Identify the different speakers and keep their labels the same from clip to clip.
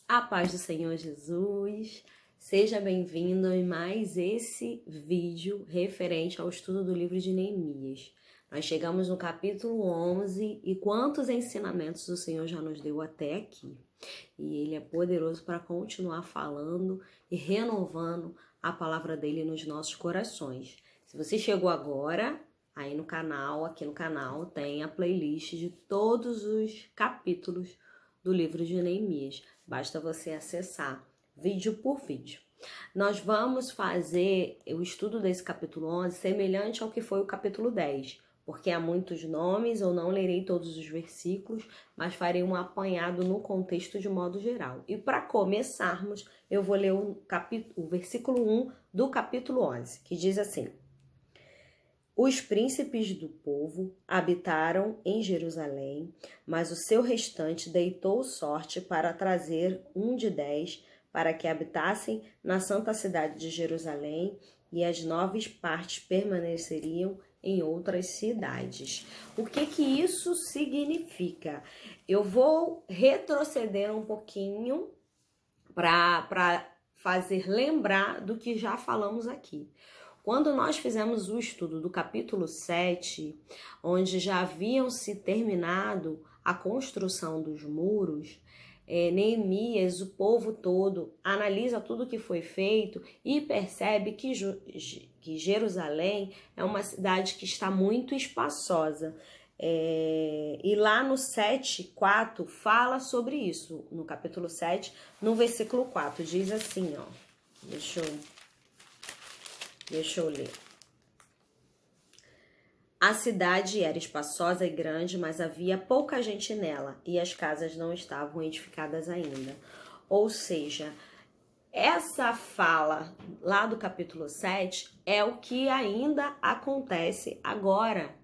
Speaker 1: A paz do Senhor Jesus, seja bem-vindo em mais esse vídeo referente ao estudo do livro de Neemias. Nós chegamos no capítulo 11 e quantos ensinamentos o Senhor já nos deu até aqui. E Ele é poderoso para continuar falando e renovando a palavra dele nos nossos corações. Se você chegou agora, aí no canal, aqui no canal, tem a playlist de todos os capítulos do livro de Neemias. Basta você acessar vídeo por vídeo. Nós vamos fazer o estudo desse capítulo 11 semelhante ao que foi o capítulo 10, porque há muitos nomes, eu não lerei todos os versículos, mas farei um apanhado no contexto de modo geral. E para começarmos, eu vou ler o versículo 1 do capítulo 11, que diz assim: Os príncipes do povo habitaram em Jerusalém, mas o seu restante deitou sorte para trazer um de 10 para que habitassem na santa cidade de Jerusalém, e as 9 partes permaneceriam em outras cidades. O que isso significa? Eu vou retroceder um pouquinho para fazer lembrar do que já falamos aqui. Quando nós fizemos o estudo do capítulo 7, onde já haviam se terminado a construção dos muros, Neemias, o povo todo, analisa tudo que foi feito e percebe que Jerusalém é uma cidade que está muito espaçosa. E lá no 7:4 fala sobre isso, no capítulo 7, no versículo 4, diz assim, ó, deixa eu ler. A cidade era espaçosa e grande, mas havia pouca gente nela, e as casas não estavam edificadas ainda. Ou seja, essa fala lá do capítulo 7 é o que ainda acontece agora,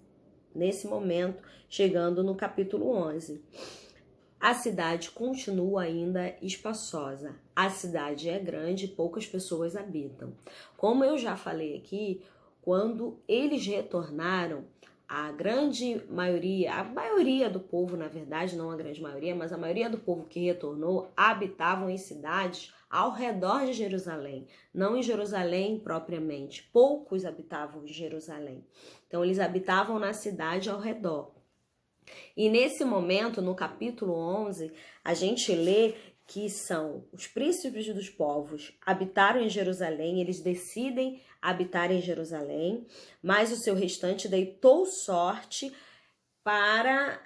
Speaker 1: nesse momento, chegando no capítulo 11. A cidade continua ainda espaçosa. A cidade é grande e poucas pessoas habitam. Como eu já falei aqui, quando eles retornaram, a maioria do povo, na verdade, não a grande maioria, mas a maioria do povo que retornou habitavam em cidades ao redor de Jerusalém, não em Jerusalém propriamente. Poucos habitavam em Jerusalém. Então, eles habitavam na cidade ao redor. E nesse momento, no capítulo 11, a gente lê que são os príncipes dos povos habitaram em Jerusalém, eles decidem habitar em Jerusalém, mas o seu restante deitou sorte para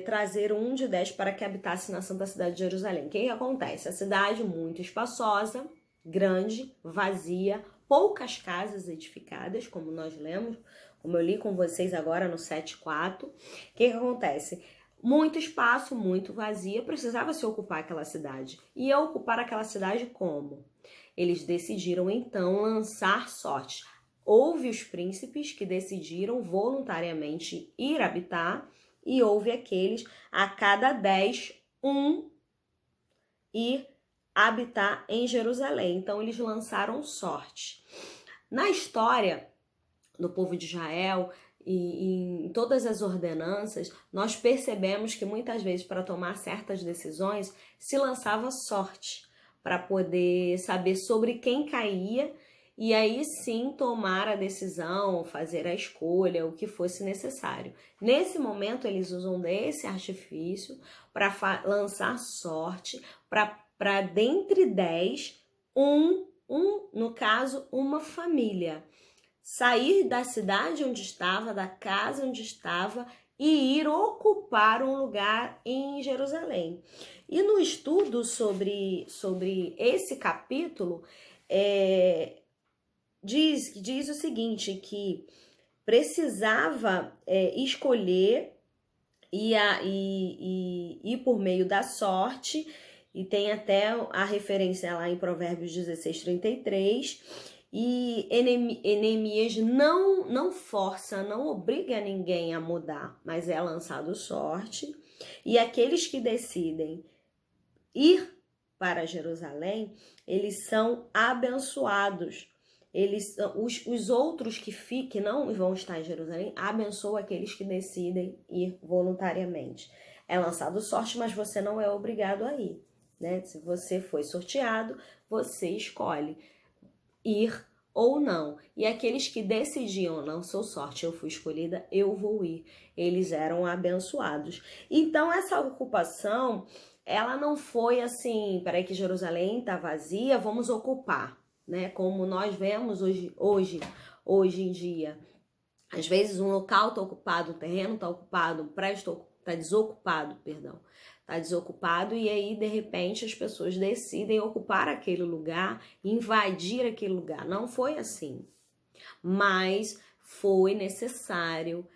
Speaker 1: trazer um de 10 para que habitasse na santa cidade de Jerusalém. O que acontece? A cidade muito espaçosa, grande, vazia, poucas casas edificadas, como nós lemos, como eu li com vocês agora no 7:4. O que acontece? Muito espaço, muito vazia, precisava se ocupar aquela cidade. E ocupar aquela cidade como? Eles decidiram então lançar sorte. Houve os príncipes que decidiram voluntariamente ir habitar e houve aqueles a cada 10, ir habitar em Jerusalém. Então eles lançaram sorte. Na história do povo de Israel e em todas as ordenanças, nós percebemos que muitas vezes para tomar certas decisões se lançava sorte para poder saber sobre quem caía e aí sim tomar a decisão, fazer a escolha, o que fosse necessário. Nesse momento eles usam desse artifício para lançar sorte, para dentre 10, no caso, uma família sair da cidade onde estava, da casa onde estava e ir ocupar um lugar em Jerusalém. E no estudo sobre esse capítulo, diz o seguinte, que precisava escolher e ir por meio da sorte, e tem até a referência lá em Provérbios 16:33, e Neemias não força, não obriga ninguém a mudar, mas é lançado sorte, e aqueles que decidem ir para Jerusalém, eles são abençoados. Os outros que não vão estar em Jerusalém, abençoam aqueles que decidem ir voluntariamente. É lançado sorte, mas você não é obrigado a ir. né? Se você foi sorteado, você escolhe ir ou não. E aqueles que decidiam, não sou sorte, eu fui escolhida, eu vou ir. Eles eram abençoados. Então essa ocupação, ela não foi assim, peraí que Jerusalém tá vazia, vamos ocupar, né? Como nós vemos hoje em dia. Às vezes um local está ocupado, um terreno está ocupado, um prédio está desocupado, perdão. Está desocupado e aí, de repente, as pessoas decidem ocupar aquele lugar, invadir aquele lugar. Não foi assim. Mas foi necessário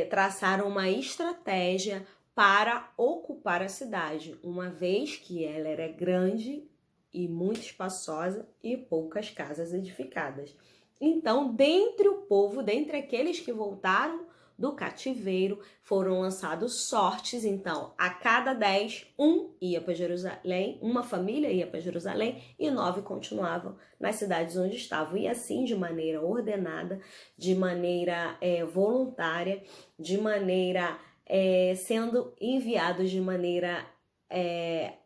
Speaker 1: traçar uma estratégia para ocupar a cidade, uma vez que ela era grande e muito espaçosa e poucas casas edificadas. Então, dentre o povo, dentre aqueles que voltaram do cativeiro, foram lançados sortes. Então, a cada 10, um ia para Jerusalém, uma família ia para Jerusalém e 9 continuavam nas cidades onde estavam. E assim, de maneira ordenada, de maneira voluntária, de maneira sendo enviados de maneira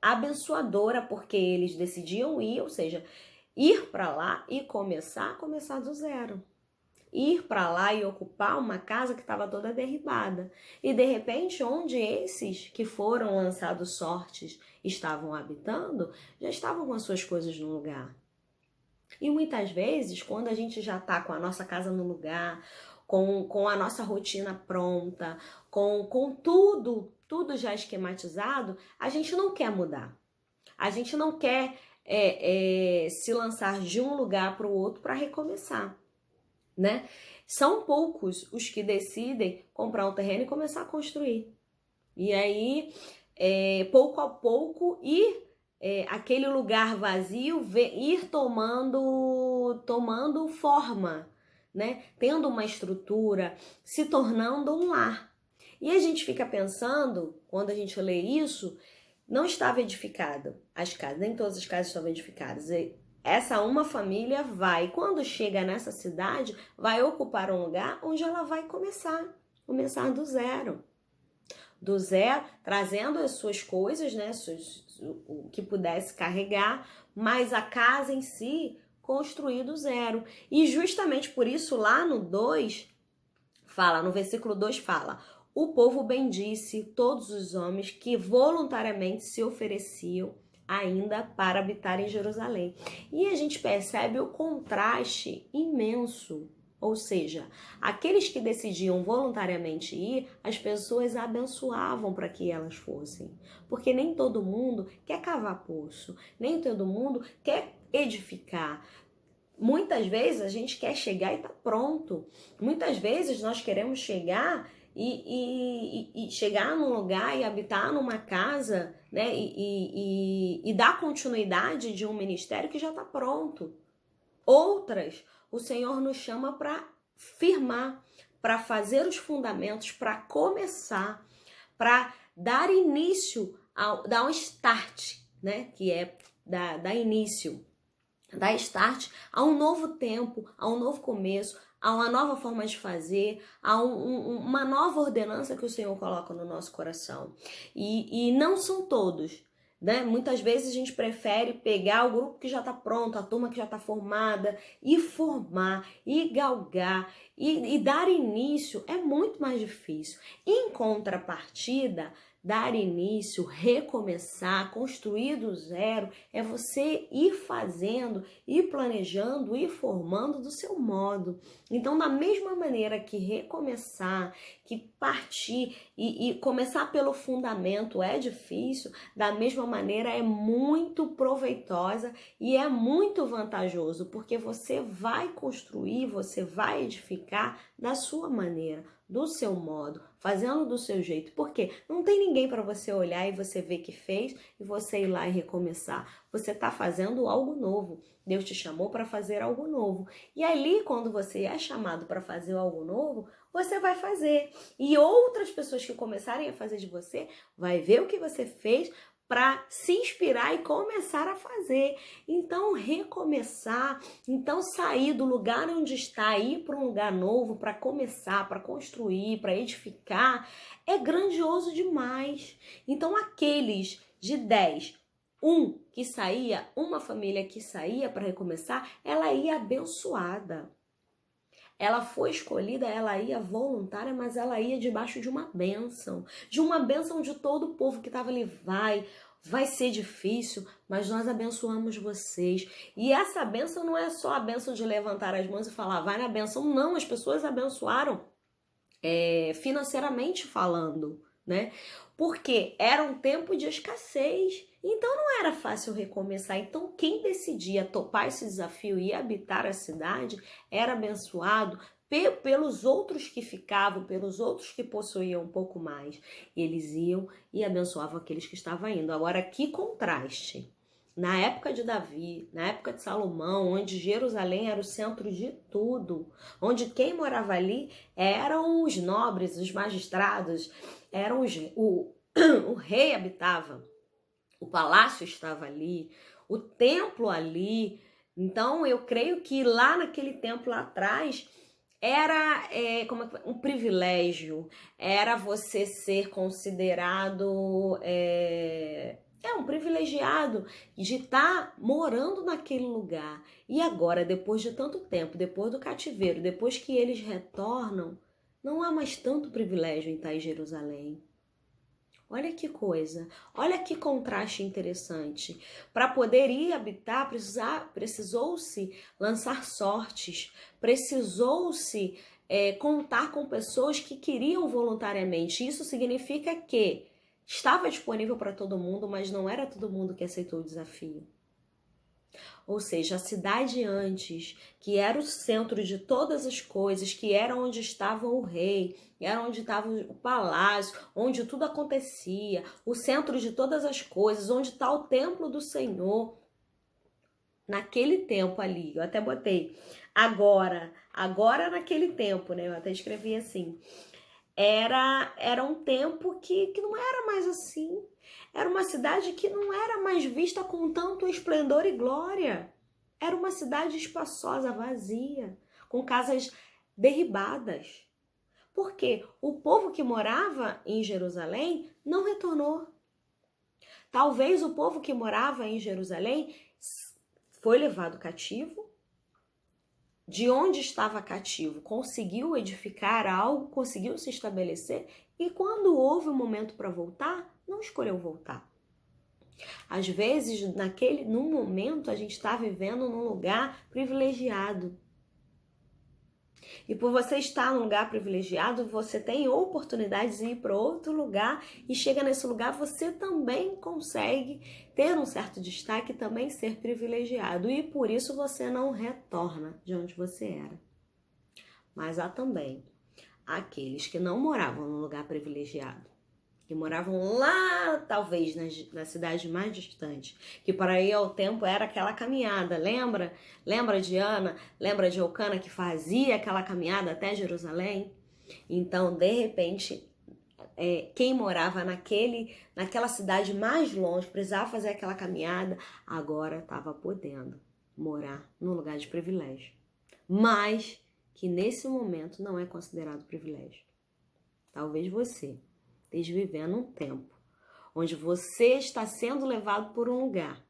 Speaker 1: abençoadora, porque eles decidiam ir, ou seja, ir para lá e começar do zero. Ir para lá e ocupar uma casa que estava toda derribada. E de repente, onde esses que foram lançados sortes estavam habitando, já estavam com as suas coisas no lugar. E muitas vezes, quando a gente já está com a nossa casa no lugar, com a nossa rotina pronta, com tudo já esquematizado, a gente não quer mudar. A gente não quer se lançar de um lugar para o outro para recomeçar, né? São poucos os que decidem comprar um terreno e começar a construir. E aí, pouco a pouco, aquele lugar vazio ir tomando forma, né? Tendo uma estrutura, se tornando um lar. E a gente fica pensando, quando a gente lê isso, não estava edificada as casas, nem todas as casas estavam edificadas. Essa uma família quando chega nessa cidade, vai ocupar um lugar onde ela vai começar do zero. Do zero, trazendo as suas coisas, né, o que pudesse carregar, mas a casa em si construir do zero. E justamente por isso, lá no versículo 2 fala: o povo bendisse todos os homens que voluntariamente se ofereciam ainda para habitar em Jerusalém. E a gente percebe o contraste imenso. Ou seja, aqueles que decidiam voluntariamente ir, as pessoas abençoavam para que elas fossem. Porque nem todo mundo quer cavar poço, nem todo mundo quer edificar. Muitas vezes a gente quer chegar e tá pronto. Muitas vezes nós queremos chegar e chegar num lugar e habitar numa casa, né? E dar continuidade de um ministério que já está pronto. Outras, o Senhor nos chama para firmar, para fazer os fundamentos, para começar, para dar início, dar um start, né? Que é dar início. Dar start a um novo tempo, a um novo começo, a uma nova forma de fazer, a uma nova ordenança que o Senhor coloca no nosso coração. E não são todos, né? Muitas vezes a gente prefere pegar o grupo que já está pronto, a turma que já está formada, e formar, e galgar, e dar início é muito mais difícil. Em contrapartida, dar início, recomeçar, construir do zero, é você ir fazendo, ir planejando, ir formando do seu modo. Então, da mesma maneira que recomeçar, que partir e começar pelo fundamento é difícil, da mesma maneira é muito proveitosa e é muito vantajoso, porque você vai construir, você vai edificar da sua maneira, do seu modo, fazendo do seu jeito. Porque não tem ninguém para você olhar e você ver que fez e você ir lá e recomeçar. Você está fazendo algo novo. Deus te chamou para fazer algo novo. E ali, quando você é chamado para fazer algo novo, você vai fazer. E outras pessoas que começarem a fazer de você, vai ver o que você fez, para se inspirar e começar a fazer. Então, recomeçar, então sair do lugar onde está, ir para um lugar novo, para começar, para construir, para edificar, é grandioso demais. Então, aqueles de 10 que saía, uma família que saía para recomeçar, ela ia abençoada. Ela foi escolhida, ela ia voluntária, mas ela ia debaixo de uma bênção de todo o povo que estava ali. Vai ser difícil, mas nós abençoamos vocês. E essa bênção não é só a bênção de levantar as mãos e falar, vai na bênção. Não, as pessoas abençoaram financeiramente falando, né? Porque era um tempo de escassez. Então não era fácil recomeçar. Então quem decidia topar esse desafio e habitar a cidade era abençoado pelos outros que ficavam, pelos outros que possuíam um pouco mais. Eles iam e abençoavam aqueles que estavam indo. Agora, que contraste! Na época de Davi, na época de Salomão, onde Jerusalém era o centro de tudo, onde quem morava ali eram os nobres, os magistrados, o rei habitava, o palácio estava ali, o templo ali. Então eu creio que lá naquele tempo lá atrás era um privilégio, era você ser considerado um privilegiado de estar morando naquele lugar. E agora, depois de tanto tempo, depois do cativeiro, depois que eles retornam, não há mais tanto privilégio em estar em Jerusalém. Olha que coisa, olha que contraste interessante. Para poder ir habitar, precisou-se lançar sortes, precisou-se contar com pessoas que queriam voluntariamente. Isso significa que estava disponível para todo mundo, mas não era todo mundo que aceitou o desafio. Ou seja, a cidade antes, que era o centro de todas as coisas, que era onde estava o rei, era onde estava o palácio, onde tudo acontecia, o centro de todas as coisas, onde está o templo do Senhor. Naquele tempo ali, eu até botei agora naquele tempo, né? Eu até escrevi assim. Era um tempo que não era mais assim. Era uma cidade que não era mais vista com tanto esplendor e glória. Era uma cidade espaçosa, vazia, com casas derribadas. Porque o povo que morava em Jerusalém não retornou. Talvez o povo que morava em Jerusalém foi levado cativo. De onde estava cativo, conseguiu edificar algo, conseguiu se estabelecer, e quando houve um momento para voltar, não escolheu voltar. Às vezes, num momento, a gente está vivendo num lugar privilegiado. E por você estar num lugar privilegiado, você tem oportunidades de ir para outro lugar, e chega nesse lugar, você também consegue ter um certo destaque e também ser privilegiado. E por isso você não retorna de onde você era. Mas há também aqueles que não moravam num lugar privilegiado, que moravam lá, talvez, na cidade mais distante, que para ir ao tempo era aquela caminhada, lembra? Lembra de Ana? Lembra de Eucana que fazia aquela caminhada até Jerusalém? Então, de repente, quem morava naquela cidade mais longe, precisava fazer aquela caminhada, agora estava podendo morar num lugar de privilégio. Mas que nesse momento não é considerado privilégio. Talvez você esteja vivendo um tempo onde você está sendo levado por um lugar.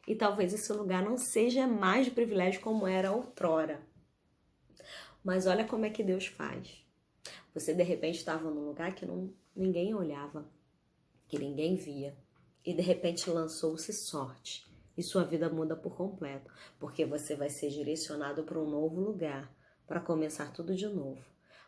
Speaker 1: E talvez esse lugar não seja mais de privilégio como era outrora. Mas olha como é que Deus faz. Você de repente estava num lugar que ninguém olhava, que ninguém via. E de repente lançou-se sorte. E sua vida muda por completo. Porque você vai ser direcionado para um novo lugar, para começar tudo de novo.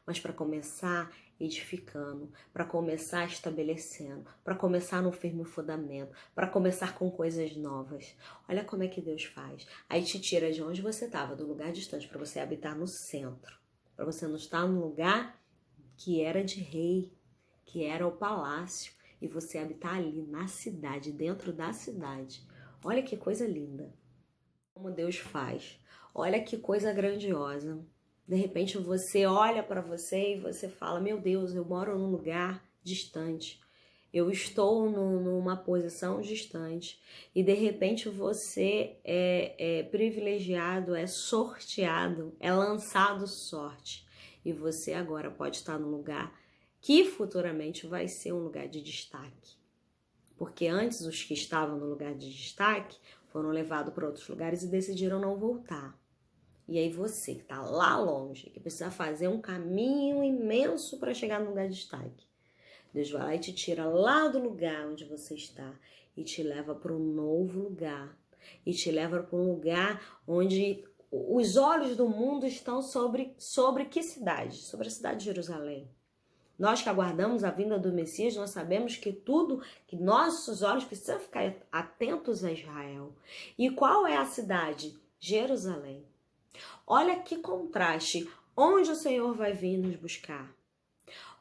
Speaker 1: Mas para começar edificando, para começar estabelecendo, para começar no firme fundamento, para começar com coisas novas. Olha como é que Deus faz. Aí te tira de onde você estava, do lugar distante, para você habitar no centro. Para você não estar no lugar que era de rei, que era o palácio, e você habitar ali na cidade, dentro da cidade. Olha que coisa linda. Como Deus faz. Olha que coisa grandiosa. De repente você olha para você e você fala, meu Deus, eu moro num lugar distante. Eu estou numa posição distante. E de repente você é privilegiado, é sorteado, é lançado sorte. E você agora pode estar num lugar que futuramente vai ser um lugar de destaque. Porque antes os que estavam no lugar de destaque foram levados para outros lugares e decidiram não voltar. E aí você que está lá longe, que precisa fazer um caminho imenso para chegar no lugar de destaque, Deus vai lá e te tira lá do lugar onde você está e te leva para um novo lugar. E te leva para um lugar onde os olhos do mundo estão sobre que cidade? Sobre a cidade de Jerusalém. Nós que aguardamos a vinda do Messias, nós sabemos que que nossos olhos precisam ficar atentos a Israel. E qual é a cidade? Jerusalém. Olha que contraste. Onde o Senhor vai vir nos buscar?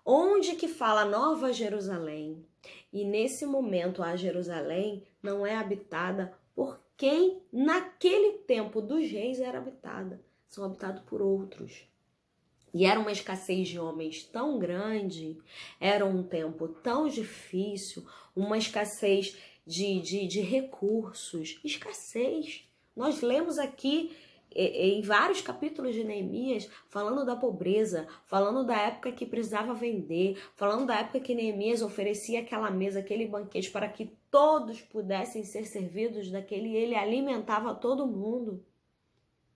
Speaker 1: Onde que fala Nova Jerusalém? E nesse momento a Jerusalém não é habitada por quem naquele tempo dos reis era habitada. São habitados por outros. E era uma escassez de homens tão grande, era um tempo tão difícil, uma escassez de recursos, escassez. Nós lemos aqui em vários capítulos de Neemias falando da pobreza, falando da época que precisava vender, falando da época que Neemias oferecia aquela mesa, aquele banquete para que todos pudessem ser servidos daquele, ele alimentava todo mundo.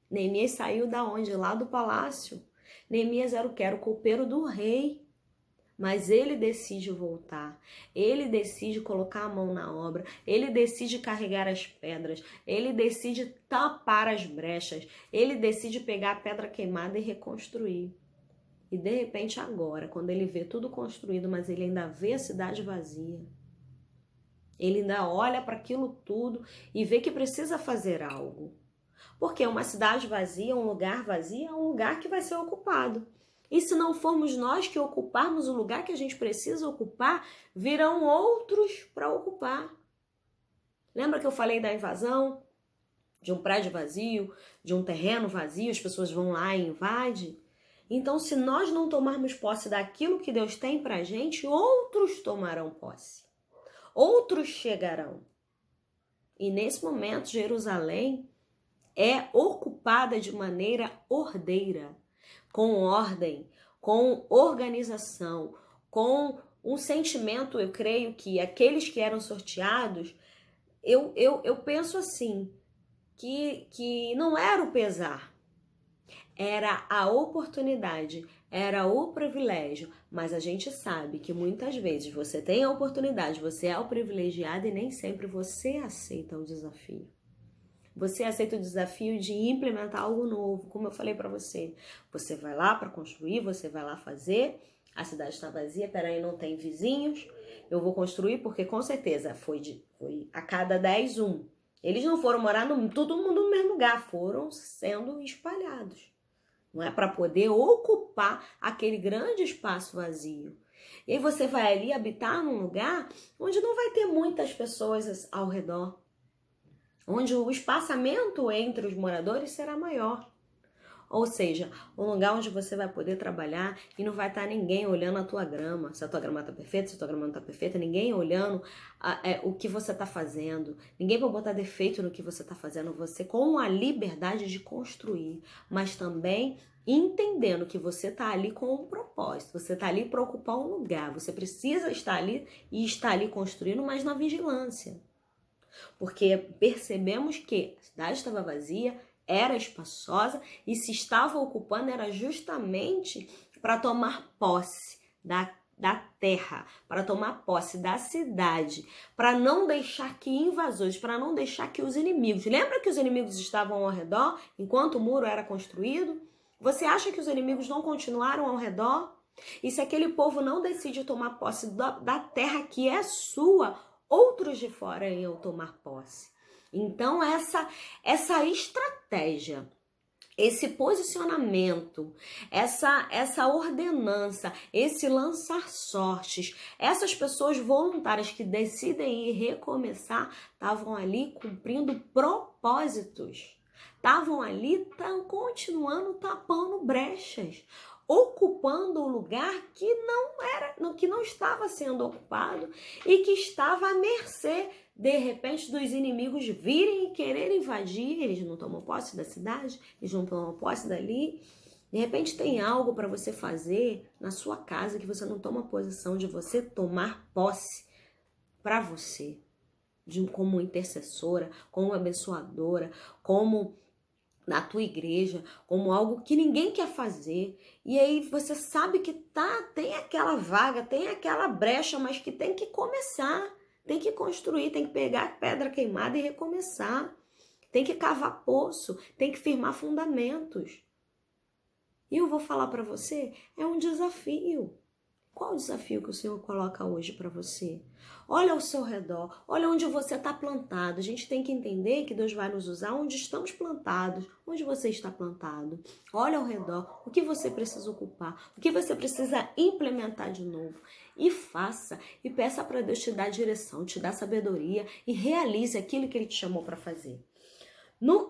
Speaker 1: Neemias saiu da onde? Lá do palácio. Neemias era o que? Era o copeiro do rei. Mas ele decide voltar, ele decide colocar a mão na obra, ele decide carregar as pedras, ele decide tapar as brechas, ele decide pegar a pedra queimada e reconstruir. E de repente agora, quando ele vê tudo construído, mas ele ainda vê a cidade vazia, ele ainda olha para aquilo tudo e vê que precisa fazer algo. Porque uma cidade vazia, um lugar vazio, é um lugar que vai ser ocupado. E se não formos nós que ocuparmos o lugar que a gente precisa ocupar, virão outros para ocupar. Lembra que eu falei da invasão? De um prédio vazio, de um terreno vazio, as pessoas vão lá e invadem? Então, se nós não tomarmos posse daquilo que Deus tem para a gente, outros tomarão posse. Outros chegarão. E nesse momento, Jerusalém é ocupada de maneira ordeira, com ordem, com organização, com um sentimento, eu creio que aqueles que eram sorteados, eu penso assim, que não era o pesar, era a oportunidade, era o privilégio, mas a gente sabe que muitas vezes você tem a oportunidade, você é o privilegiado e nem sempre você aceita o desafio. Você aceita o desafio de implementar algo novo, como eu falei para você. Você vai lá para construir, você vai lá fazer, a cidade está vazia, peraí, não tem vizinhos, eu vou construir porque com certeza foi a cada 10, um. Eles não foram morar todo mundo no mesmo lugar, foram sendo espalhados. Não é para poder ocupar aquele grande espaço vazio. E aí você vai ali habitar num lugar onde não vai ter muitas pessoas ao redor, onde o espaçamento entre os moradores será maior. Ou seja, um lugar onde você vai poder trabalhar e não vai estar ninguém olhando a tua grama, se a tua grama está perfeita, se a tua grama não está perfeita, ninguém olhando o que você está fazendo, ninguém vai botar defeito no que você está fazendo, você com a liberdade de construir, mas também entendendo que você está ali com um propósito, você está ali para ocupar um lugar, você precisa estar ali e estar ali construindo, mas na vigilância. Porque percebemos que a cidade estava vazia, era espaçosa e se estava ocupando era justamente para tomar posse da terra, para tomar posse da cidade, para não deixar que invasores, para não deixar que os inimigos... Lembra que os inimigos estavam ao redor enquanto o muro era construído? Você acha que os inimigos não continuaram ao redor? E se aquele povo não decide tomar posse da terra que é sua, outros de fora iam tomar posse. Então, essa estratégia, esse posicionamento, essa ordenança, esse lançar sortes, essas pessoas voluntárias que decidem ir recomeçar, estavam ali cumprindo propósitos. Estavam ali continuando tapando brechas, ocupando o lugar que não estava sendo ocupado e que estava à mercê, de repente, dos inimigos virem e quererem invadir. Eles não tomam posse da cidade, eles não tomam posse dali. De repente tem algo para você fazer na sua casa que você não toma posição de você tomar posse para você, como intercessora, como abençoadora, como na tua igreja, como algo que ninguém quer fazer. E aí você sabe que tem aquela vaga, tem aquela brecha, mas que tem que começar, tem que construir, tem que pegar pedra queimada e recomeçar. Tem que cavar poço, tem que firmar fundamentos. E eu vou falar para você, é um desafio. Qual o desafio que o Senhor coloca hoje para você? Olha ao seu redor, olha onde você está plantado. A gente tem que entender que Deus vai nos usar onde estamos plantados, onde você está plantado. Olha ao redor, o que você precisa ocupar, o que você precisa implementar de novo. E faça, e peça para Deus te dar direção, te dar sabedoria e realize aquilo que Ele te chamou para fazer. No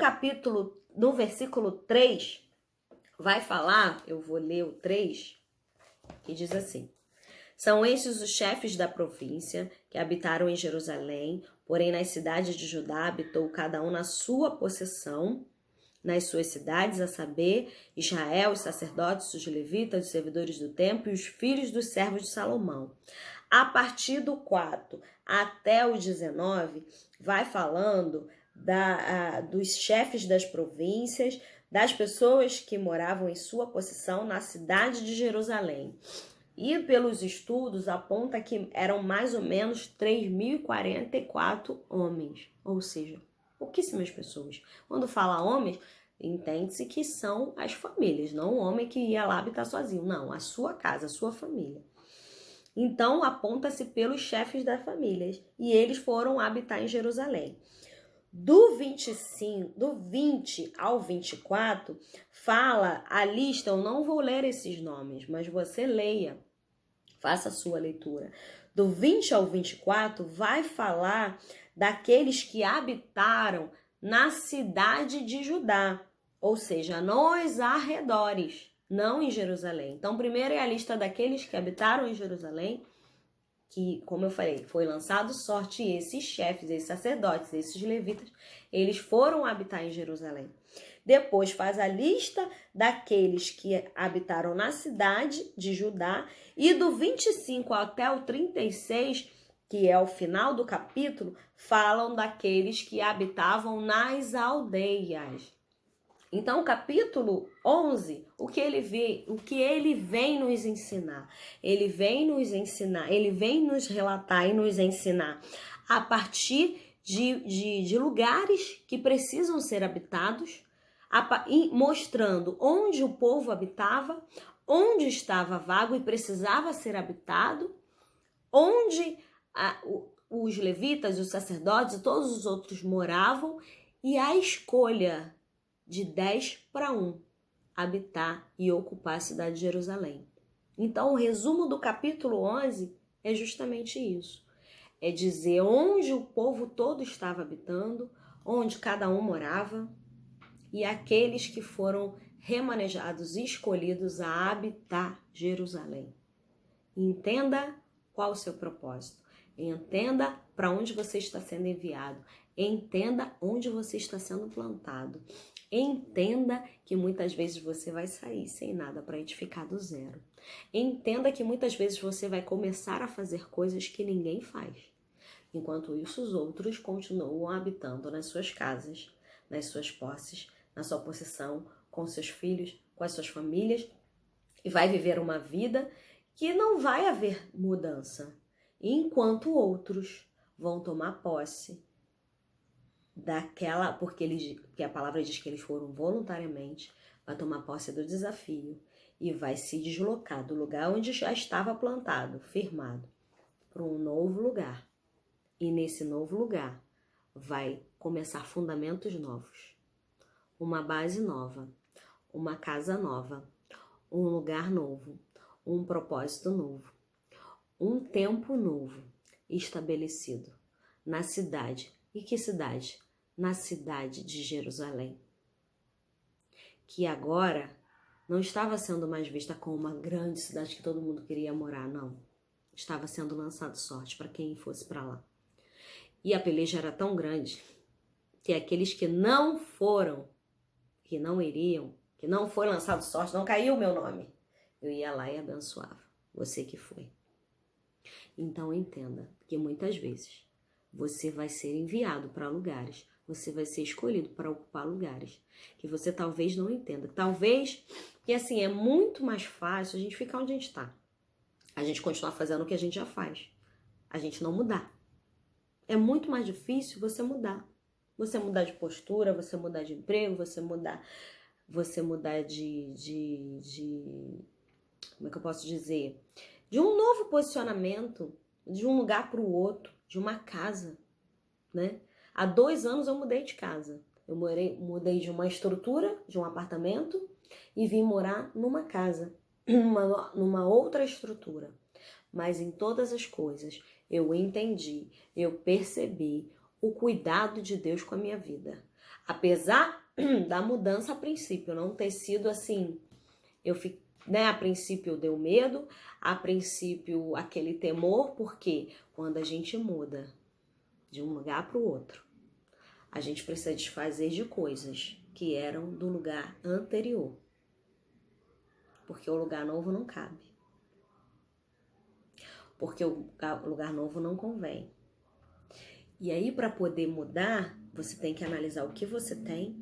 Speaker 1: versículo 3, vai falar, eu vou ler o 3, que diz assim: são estes os chefes da província que habitaram em Jerusalém, porém nas cidades de Judá habitou cada um na sua possessão, nas suas cidades, a saber, Israel, os sacerdotes, os levitas, os servidores do templo e os filhos dos servos de Salomão. A partir do 4 até o 19, vai falando dos chefes das províncias, das pessoas que moravam em sua possessão na cidade de Jerusalém. E pelos estudos aponta que eram mais ou menos 3.044 homens, ou seja, pouquíssimas pessoas. Quando fala homens, entende-se que são as famílias, não o homem que ia lá habitar sozinho, não, a sua casa, a sua família. Então aponta-se pelos chefes das famílias e eles foram habitar em Jerusalém. Do 20 ao 24, fala a lista, eu não vou ler esses nomes, mas você leia, faça a sua leitura. Do 20 ao 24, vai falar daqueles que habitaram na cidade de Judá, ou seja, nos arredores, não em Jerusalém. Então, primeiro é a lista daqueles que habitaram em Jerusalém, que, como eu falei, foi lançado sorte e esses chefes, esses sacerdotes, esses levitas, eles foram habitar em Jerusalém. Depois faz a lista daqueles que habitaram na cidade de Judá e do 25 até o 36, que é o final do capítulo, falam daqueles que habitavam nas aldeias. Então, o capítulo 11, o que ele vem nos ensinar? Ele vem nos relatar e nos ensinar a partir de lugares que precisam ser habitados, mostrando onde o povo habitava, onde estava vago e precisava ser habitado, onde os levitas, os sacerdotes e todos os outros moravam, e a escolha de 10-1, habitar e ocupar a cidade de Jerusalém. Então, o resumo do capítulo 11 é justamente isso. É dizer onde o povo todo estava habitando, onde cada um morava, e aqueles que foram remanejados e escolhidos a habitar Jerusalém. Entenda qual o seu propósito. Entenda para onde você está sendo enviado. Entenda onde você está sendo plantado. Entenda que muitas vezes você vai sair sem nada para edificar do zero. Entenda que muitas vezes você vai começar a fazer coisas que ninguém faz. Enquanto isso, os outros continuam habitando nas suas casas, nas suas posses, na sua possessão, com seus filhos, com as suas famílias, e vai viver uma vida que não vai haver mudança. Enquanto outros vão tomar posse porque a palavra diz que eles foram voluntariamente, vai tomar posse do desafio e vai se deslocar do lugar onde já estava plantado, firmado, para um novo lugar. E nesse novo lugar vai começar fundamentos novos, uma base nova, uma casa nova, um lugar novo, um propósito novo, um tempo novo estabelecido na cidade. E que cidade? Na cidade de Jerusalém, que agora não estava sendo mais vista como uma grande cidade que todo mundo queria morar, não. Estava sendo lançado sorte para quem fosse para lá. E a peleja era tão grande que aqueles que não foram, que não iriam, que não foi lançado sorte, não caiu o meu nome, eu ia lá e abençoava você que foi. Então entenda que muitas vezes você vai ser enviado para lugares, você vai ser escolhido para ocupar lugares que você talvez não entenda. Talvez, porque assim, é muito mais fácil a gente ficar onde a gente está. A gente continuar fazendo o que a gente já faz. A gente não mudar. É muito mais difícil você mudar. Você mudar de postura, você mudar de emprego, você mudar como é que eu posso dizer? De um novo posicionamento, de um lugar para o outro, de uma casa, né? Há 2 anos eu mudei de casa. Eu mudei de uma estrutura, de um apartamento, e vim morar numa casa, numa outra estrutura. Mas em todas as coisas eu entendi, eu percebi o cuidado de Deus com a minha vida. Apesar da mudança a princípio não ter sido assim, a princípio deu medo, a princípio aquele temor, porque quando a gente muda de um lugar para o outro, a gente precisa desfazer de coisas que eram do lugar anterior. Porque o lugar novo não cabe. Porque o lugar novo não convém. E aí, para poder mudar, você tem que analisar o que você tem,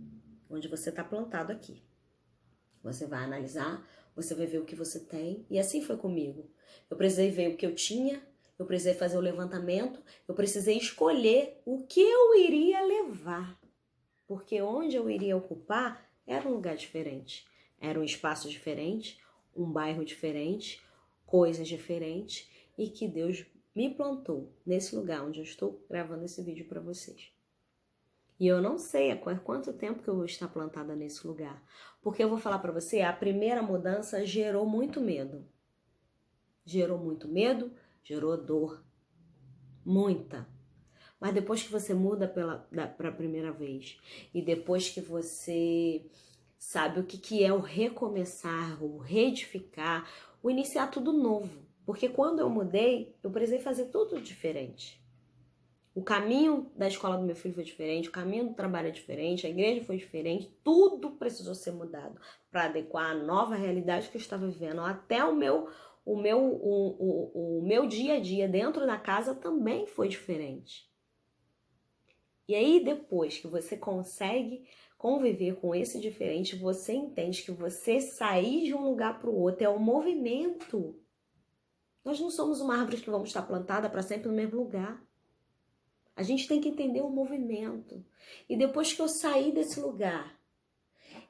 Speaker 1: onde você está plantado aqui. Você vai analisar, você vai ver o que você tem. E assim foi comigo. Eu precisei ver o que eu tinha, eu precisei fazer o levantamento, eu precisei escolher o que eu iria levar. Porque onde eu iria ocupar era um lugar diferente. Era um espaço diferente, um bairro diferente, coisas diferentes. E que Deus me plantou nesse lugar onde eu estou gravando esse vídeo para vocês. E eu não sei há quanto tempo que eu vou estar plantada nesse lugar. Porque eu vou falar para você, a primeira mudança gerou muito medo. Gerou muito medo, gerou dor. Muita. Mas depois que você muda para a primeira vez, e depois que você sabe o que é o recomeçar, o reedificar, o iniciar tudo novo. Porque quando eu mudei, eu precisei fazer tudo diferente. O caminho da escola do meu filho foi diferente, o caminho do trabalho é diferente, a igreja foi diferente, tudo precisou ser mudado para adequar a nova realidade que eu estava vivendo. Até o meu dia a dia dentro da casa também foi diferente. E aí, depois que você consegue conviver com esse diferente, você entende que você sair de um lugar para o outro é um movimento. Nós não somos uma árvore que vamos estar plantada para sempre no mesmo lugar. A gente tem que entender o movimento. E depois que eu saí desse lugar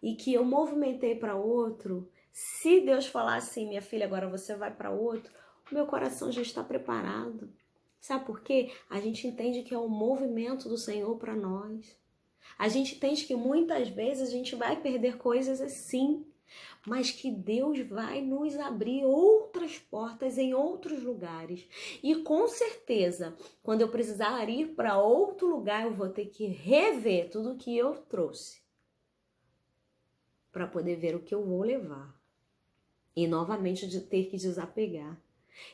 Speaker 1: e que eu movimentei para outro, se Deus falar assim, minha filha, agora você vai para outro, o meu coração já está preparado. Sabe por quê? A gente entende que é o movimento do Senhor para nós. A gente entende que muitas vezes a gente vai perder coisas assim, mas que Deus vai nos abrir outras portas em outros lugares. E com certeza, quando eu precisar ir para outro lugar, eu vou ter que rever tudo que eu trouxe para poder ver o que eu vou levar. E novamente ter que desapegar.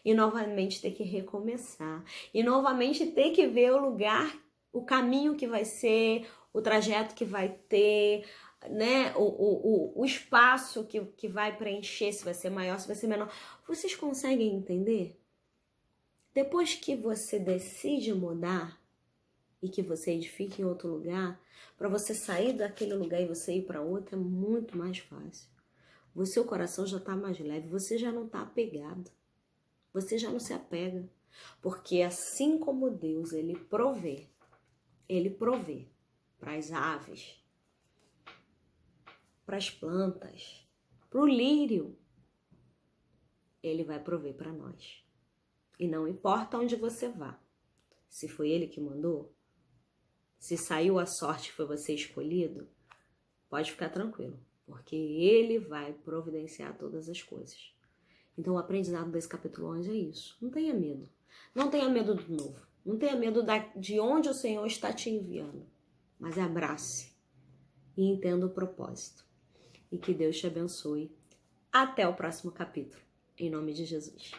Speaker 1: E novamente ter que recomeçar. E novamente ter que ver o lugar, o caminho que vai ser, o trajeto que vai ter, né? O espaço que vai preencher, se vai ser maior, se vai ser menor. Vocês conseguem entender? Depois que você decide mudar e que você edifique em outro lugar, para você sair daquele lugar e você ir para outro é muito mais fácil. O seu coração já está mais leve, você já não está apegado. Você já não se apega. Porque assim como Deus, Ele provê para as aves, para as plantas, para o lírio, Ele vai prover para nós. E não importa onde você vá, se foi Ele que mandou, se saiu a sorte que foi você escolhido, pode ficar tranquilo, porque Ele vai providenciar todas as coisas. Então o aprendizado desse capítulo 11 é isso. Não tenha medo. Não tenha medo do novo. Não tenha medo de onde o Senhor está te enviando. Mas abrace e entenda o propósito. E que Deus te abençoe. Até o próximo capítulo. Em nome de Jesus.